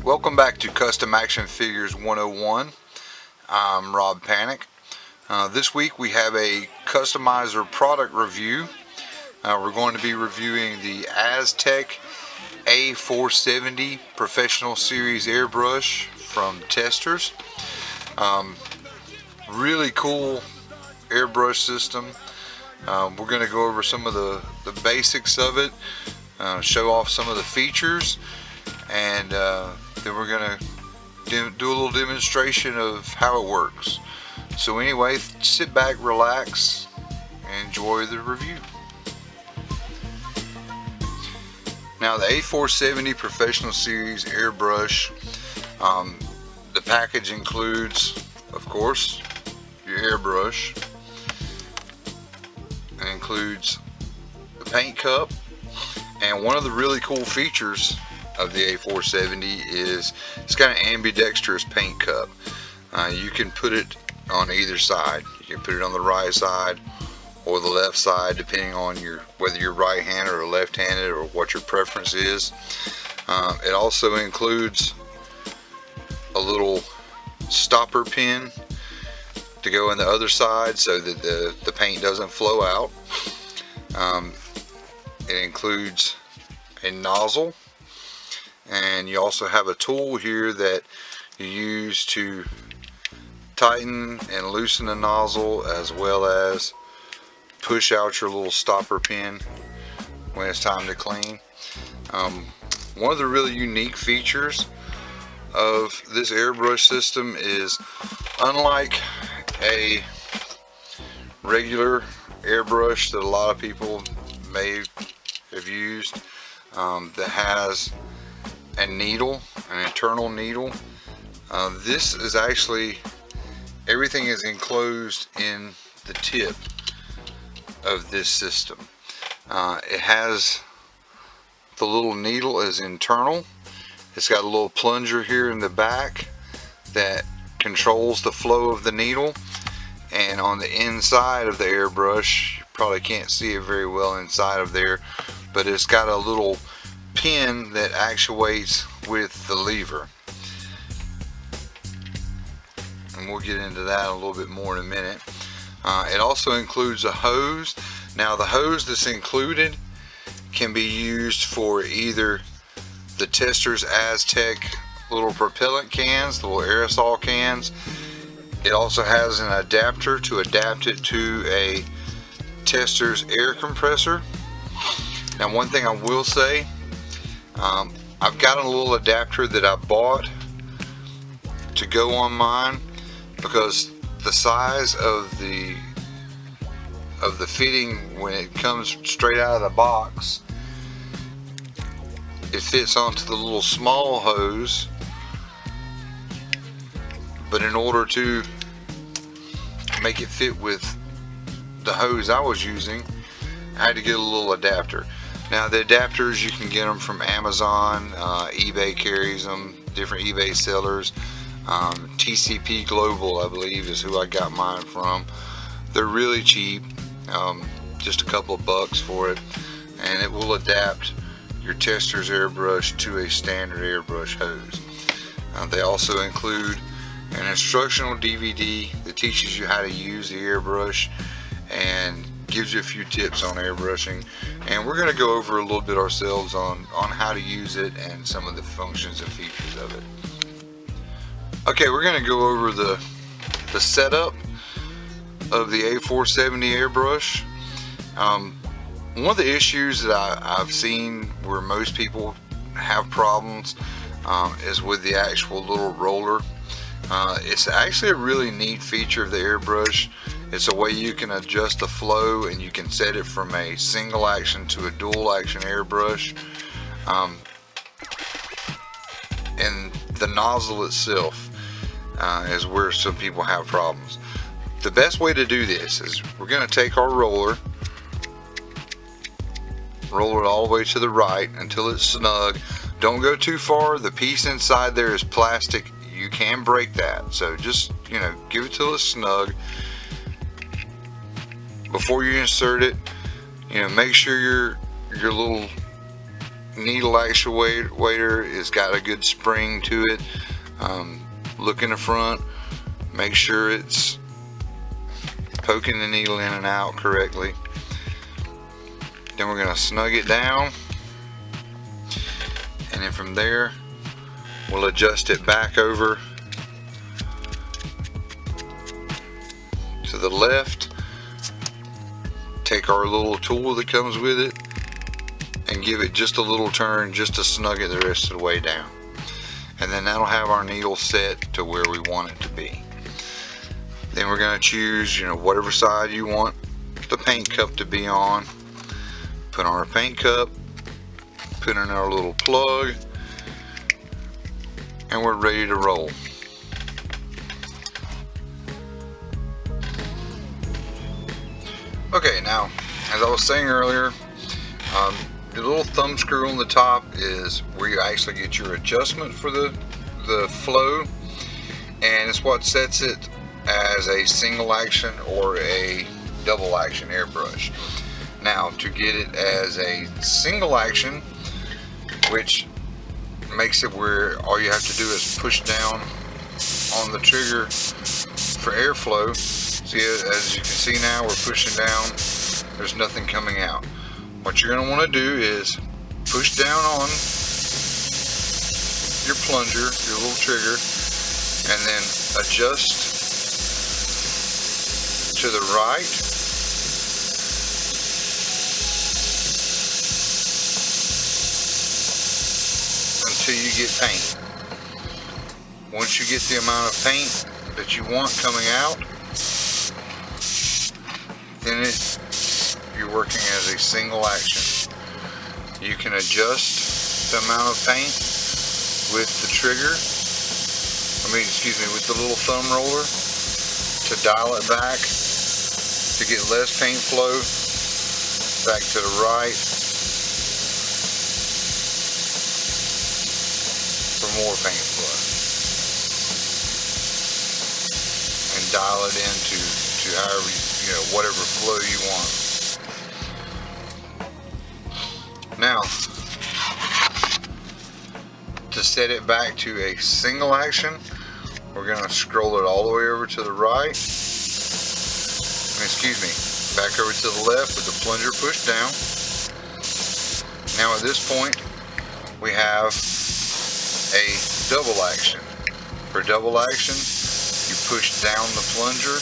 Welcome back to Custom Action Figures 101. I'm Rob Panick. This week we have a customizer product review. We're going to be reviewing the Aztek A470 Professional Series Airbrush from Testors. Really cool airbrush system. We're going to go over some of the basics of it, show off some of the features, and then we're going to do a little demonstration of how it works. So anyway, sit back, relax, and enjoy the review. Now the A470 Professional Series Airbrush, the package includes, of course, your airbrush. It includes the paint cup, and one of the really cool features of the A470 is it's got an ambidextrous paint cup. You can put it on either side. You can put it on the right side or the left side, depending on whether you're right-handed or left-handed or what your preference is. It also includes a little stopper pin to go on the other side so that the paint doesn't flow out. It includes a nozzle, and you also have a tool here that you use to tighten and loosen the nozzle, as well as push out your little stopper pin when it's time to clean. One of the really unique features of this airbrush system is, unlike a regular airbrush that a lot of people may have used, that has a needle, an internal needle, this is actually, everything is enclosed in the tip of this system. It has, the little needle is internal. It's got a little plunger here in the back that controls the flow of the needle, and on the inside of the airbrush, you probably can't see it very well inside of there, but it's got a little pin that actuates with the lever, and we'll get into that a little bit more in a minute. It also includes a hose. Now the hose that's included can be used for either the Testors Aztek little propellant cans, the little aerosol cans. It also has an adapter to adapt it to a Testors air compressor. Now one thing I will say, I've got a little adapter that I bought to go on mine, because the size of the fitting, when it comes straight out of the box, it fits onto the little small hose, but in order to make it fit with the hose I was using, I had to get a little adapter. Now the adapters, you can get them from Amazon, eBay carries them, different eBay sellers. TCP Global, I believe, is who I got mine from. They're really cheap, just a couple of bucks for it, and it will adapt your Testors airbrush to a standard airbrush hose. They also include an instructional DVD that teaches you how to use the airbrush and gives you a few tips on airbrushing, and we're going to go over a little bit ourselves on how to use it and some of the functions and features of it. Okay, we're going to go over the setup of the A470 airbrush. One of the issues that I've seen where most people have problems is with the actual little roller. It's actually a really neat feature of the airbrush. It's a way you can adjust the flow, and you can set it from a single action to a dual action airbrush. And the nozzle itself is where some people have problems. The best way to do this is, we're going to take our roller, roll it all the way to the right until it's snug. Don't go too far. The piece inside there is plastic. You can break that, so just, give it till it's snug. Before you insert it, make sure your little needle actuator has got a good spring to it. Look in the front, make sure it's poking the needle in and out correctly. Then we're going to snug it down, and then from there we'll adjust it back over to the left. Take our little tool that comes with it and give it just a little turn just to snug it the rest of the way down. And then that'll have our needle set to where we want it to be. Then we're going to choose, whatever side you want the paint cup to be on. Put on our paint cup, put in our little plug, and we're ready to roll. Okay, now, as I was saying earlier, the little thumb screw on the top is where you actually get your adjustment for the flow, and it's what sets it as a single action or a double action airbrush. Now, to get it as a single action, which makes it where all you have to do is push down on the trigger for airflow. See, as you can see now, we're pushing down, there's nothing coming out. What you're going to want to do is push down on your plunger, your little trigger, and then adjust to the right until you get paint. Once you get the amount of paint that you want coming out, then you're working as a single action. You can adjust the amount of paint with the trigger, with the little thumb roller to dial it back to get less paint flow, back to the right for more paint flow, and dial it into however whatever flow you want. Now, to set it back to a single action, we're going to scroll it all the way over to the right, back over to the left with the plunger pushed down. Now at this point, we have a double action. For double action, you push down the plunger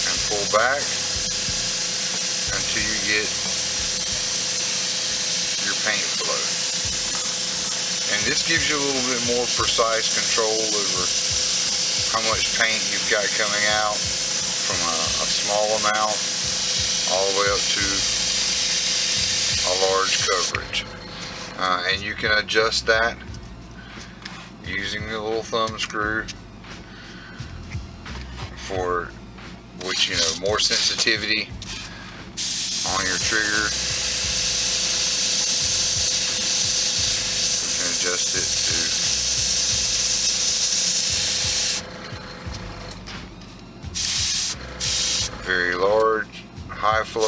and pull back until you get your paint flow. And this gives you a little bit more precise control over how much paint you've got coming out, from a small amount all the way up to a large coverage. And you can adjust that using the little thumb screw for which, more sensitivity on your trigger. You can adjust it to very large, high flow,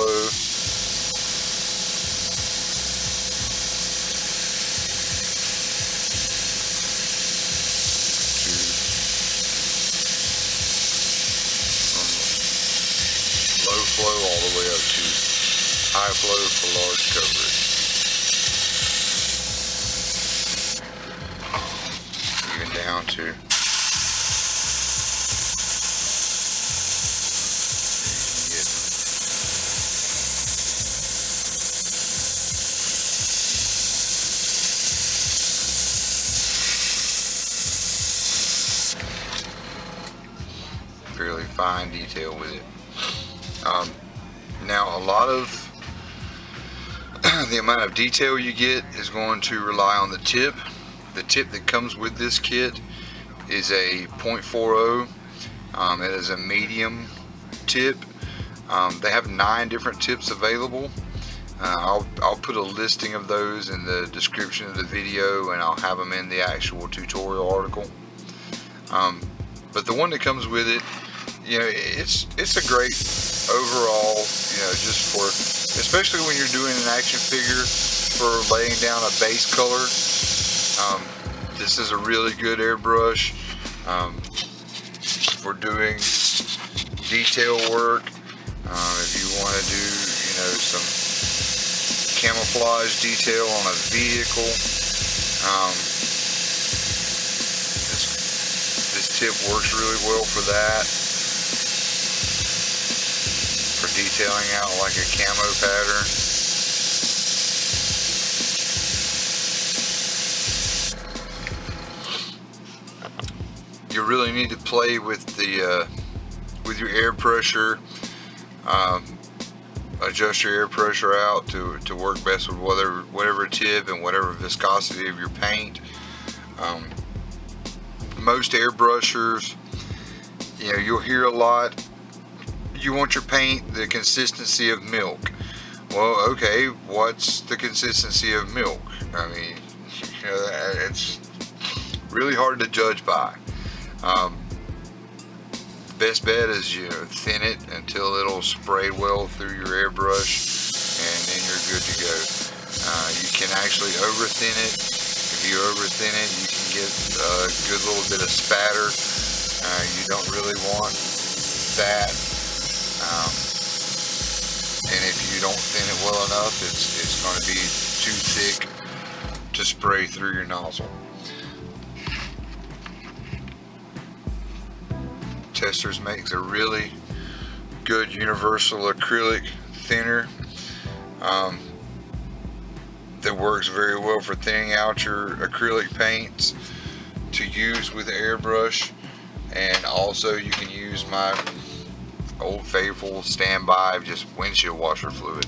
low flow all the way up to high flow for large coverage. Even down to fairly fine detail with it. Now, a lot of the amount of detail you get is going to rely on the tip. The tip that comes with this kit is a .40. It is a medium tip. They have 9 different tips available. I'll put a listing of those in the description of the video, and I'll have them in the actual tutorial article. But the one that comes with it, it's a great overall, just for especially when you're doing an action figure for laying down a base color. This is a really good airbrush for doing detail work. If you want to do, you know, some camouflage detail on a vehicle, this tip works really well for that. For detailing out like a camo pattern. You really need to play with the with your air pressure. Adjust your air pressure out to work best with whatever tip and whatever viscosity of your paint. Most airbrushers, you know, you'll hear a lot, you want your paint the consistency of milk. Well, okay, what's the consistency of milk? I mean, you know, it's really hard to judge by. Best bet is, you know, thin it until it'll spray well through your airbrush, and then you're good to go. You can actually over thin it. If you over thin it, you can get a good little bit of spatter. You don't really want that. And if you don't thin it well enough, it's going to be too thick to spray through your nozzle. Testors makes a really good universal acrylic thinner that works very well for thinning out your acrylic paints to use with the airbrush. And also you can use my old faithful standby just windshield washer fluid.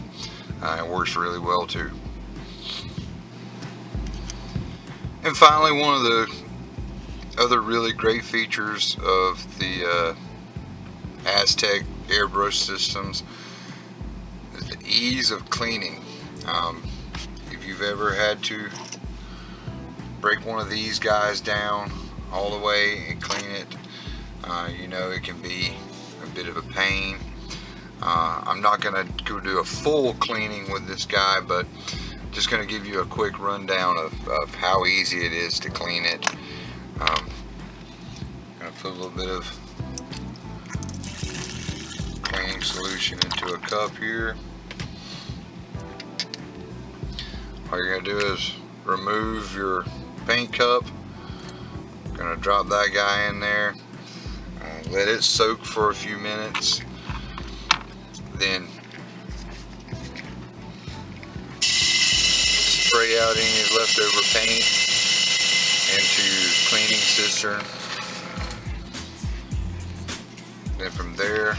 It works really well too. And finally, one of the other really great features of the Aztek airbrush systems is the ease of cleaning. If you've ever had to break one of these guys down all the way and clean it, you know it can be a bit of a pain. I'm not going to go do a full cleaning with this guy, but just going to give you a quick rundown of how easy it is to clean it. Going to put a little bit of cleaning solution into a cup here. All you're going to do is remove your paint cup. Going to drop that guy in there. Let it soak for a few minutes. Then spray out any leftover paint into your cleaning cistern. Then from there,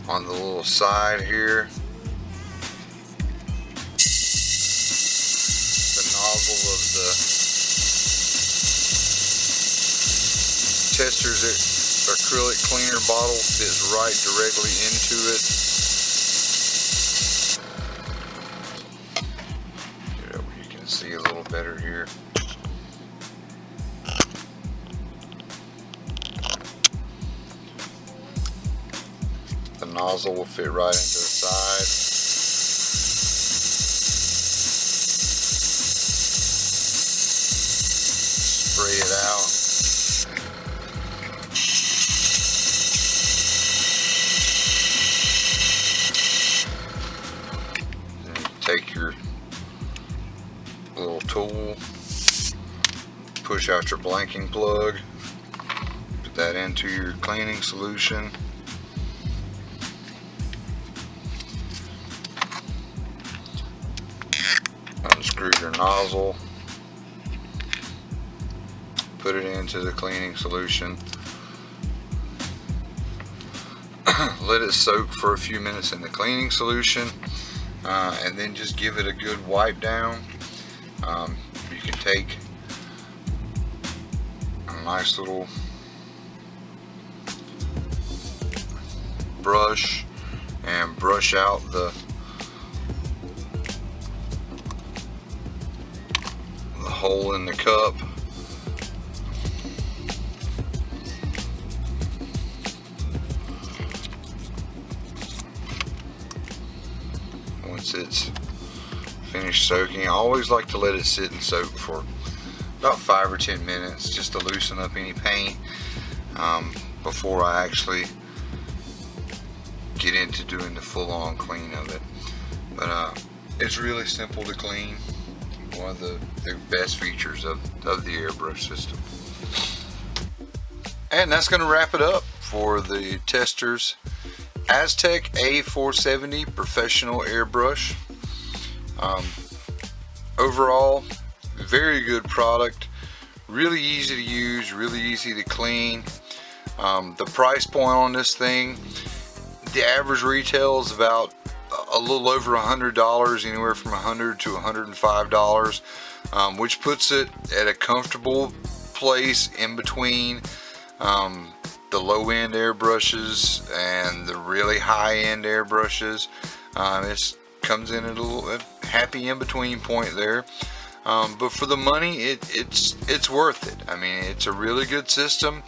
on the little side here, the nozzle of the Testors acrylic cleaner bottle fits right directly into it. Get it where you can see a little better here. The nozzle will fit right into the side. Spray it out. Take your little tool, push out your blanking plug, put that into your cleaning solution. Unscrew your nozzle, put it into the cleaning solution. Let it soak for a few minutes in the cleaning solution. And then just give it a good wipe down. You can take a nice little brush and brush out the hole in the cup. Once once it's finished soaking. I always like to let it sit and soak for about 5 or 10 minutes just to loosen up any paint before I actually get into doing the full-on clean of it. But it's really simple to clean. One of the best features of the airbrush system. And that's going to wrap it up for the Testors Aztek A470 professional airbrush. Overall, very good product, really easy to use, really easy to clean. The price point on this thing, the average retail is about a little over $100, anywhere from $100 to $105, which puts it at a comfortable place in between the low-end airbrushes and the really high-end airbrushes. It comes in at a happy in-between point there. But for the money, it's worth it. I mean, it's a really good system.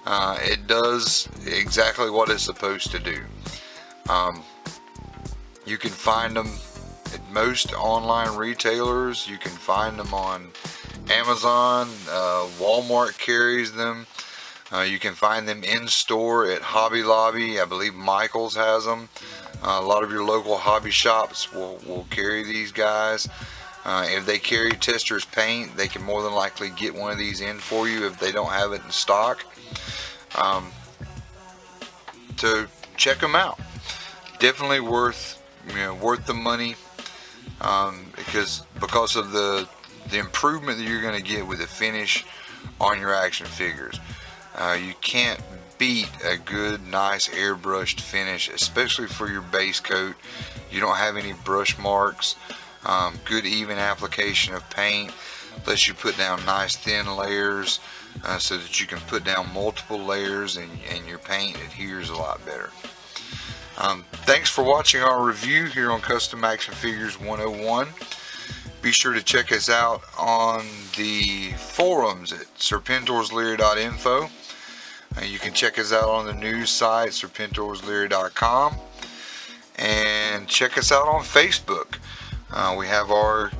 It does exactly what it's supposed to do. You can find them at most online retailers. You can find them on Amazon. Walmart carries them. You can find them in store at Hobby Lobby. I believe Michael's has them. A lot of your local hobby shops will carry these guys. If they carry Testors paint, they can more than likely get one of these in for you if they don't have it in stock. So check them out. Definitely worth the money, because of the improvement that you're going to get with the finish on your action figures. You can't beat a good, nice airbrushed finish, especially for your base coat. You don't have any brush marks. Good even application of paint lets you put down nice thin layers, so that you can put down multiple layers and your paint adheres a lot better. Thanks for watching our review here on Custom Action Figures 101. Be sure to check us out on the forums at serpentorslear.info. You can check us out on the news site serpentorslear.com, and check us out on Facebook. We have our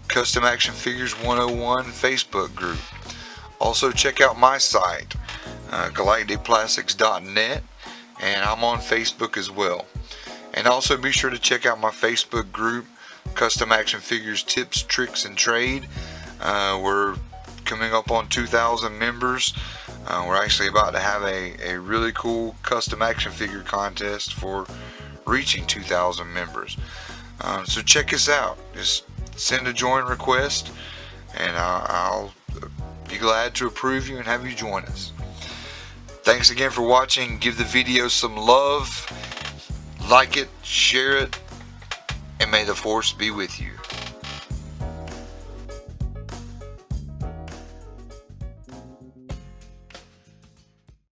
Custom Action Figures 101 Facebook group. Also check out my site, galacticplastics.net, and I'm on Facebook as well. And also be sure to check out my Facebook group, Custom Action Figures Tips, Tricks, and Trade. We're coming up on 2,000 members. We're actually about to have a really cool custom action figure contest for reaching 2,000 members. So check us out. Just send a join request, and I'll be glad to approve you and have you join us. Thanks again for watching. Give the video some love, like it, share it, and may the force be with you.